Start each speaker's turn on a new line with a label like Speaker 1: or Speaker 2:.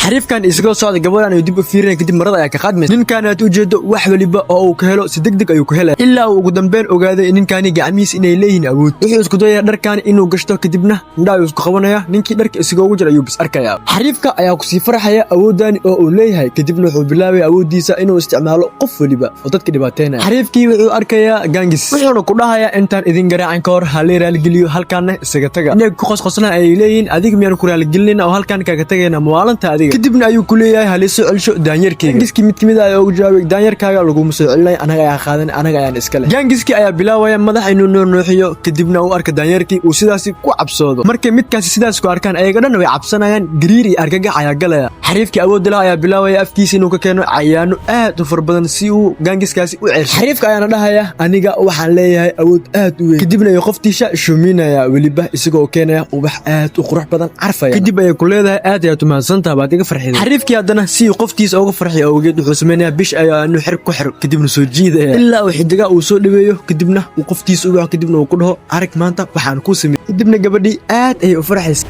Speaker 1: حريف كان isagoo socda gabadhan ay dib u fiirinay kadib marada ay ka qaadmay ninkan aad u jeedo wax waliba oo uu ka helo si degdeg ayuu ku helay ilaa uu ugu dambeyn ogaaday ninkani gacmihiis inay leeyihiin awood wuxuu isku dayaa dharkan inuu gashto kadibna indhaha isku qabanaya ninkii dharka isagoo ugu jira ayuu bis arkaya xariifka ayaa ku sii farxaya awoodani oo uu leeyahay kadibna wuxuu bilaabay awoodiisa inuu isticmaalo qof waliba oo dadka dhibaateynaya xariifkii wuxuu arkayaa gangis wuxuuna ku dhahayaa intaan idin garaacin ka hor hal raali geliyo halkaana isaga taga inay ku qosqosnaa ay leeyihiin adiga miyaan ku raali gelin oo halkaan kaga tagayna maalinta adiga kadibna ayuu ku leeyahay hal soo celsho daanyarkayga gangiski mid kamid ah oo jawaabay daanyarkaaga lagu soo celinay anaga ayaa qaadan anaga ayaan iska leh gangiski ayaa bilaabaya madax inuu nooxiyo kadibna uu arka daanyarkii uu sidaas ku cabsoodo markay midkaasi sidaas ku arkaan ayaga dhan way cabsanayaan gariir iyo argagax ayaa galaya xariifkii awood leh ayaa bilaabaya afkiisa inuu ka keeno cayaano aad u farbadan si uu gangiskaasi u ceersho xariifka ayaana dhahaya aniga waxaan leeyahay awood aad u weyn kadibna ay qoftiisa shuminaya waliba isagoo keenaya ubax aad u qurux badan carfaya kadib ay ku leedahay aad ay u mahadsantahay baad iga farxiyay xariifkii haddana si qoftiisa uga farxiyo awgeed wuxuu sameeyaa bish ayaa inuu xir ku xiro kadibna soo jiidaya ilaa uu xidiga uu soo dhaweeyo kadibna uu qoftiisa u waco kadibna uu ku dhaho arag maanta waxaan ku sameeyay kadibna gabadhii aad ay u farxaysaa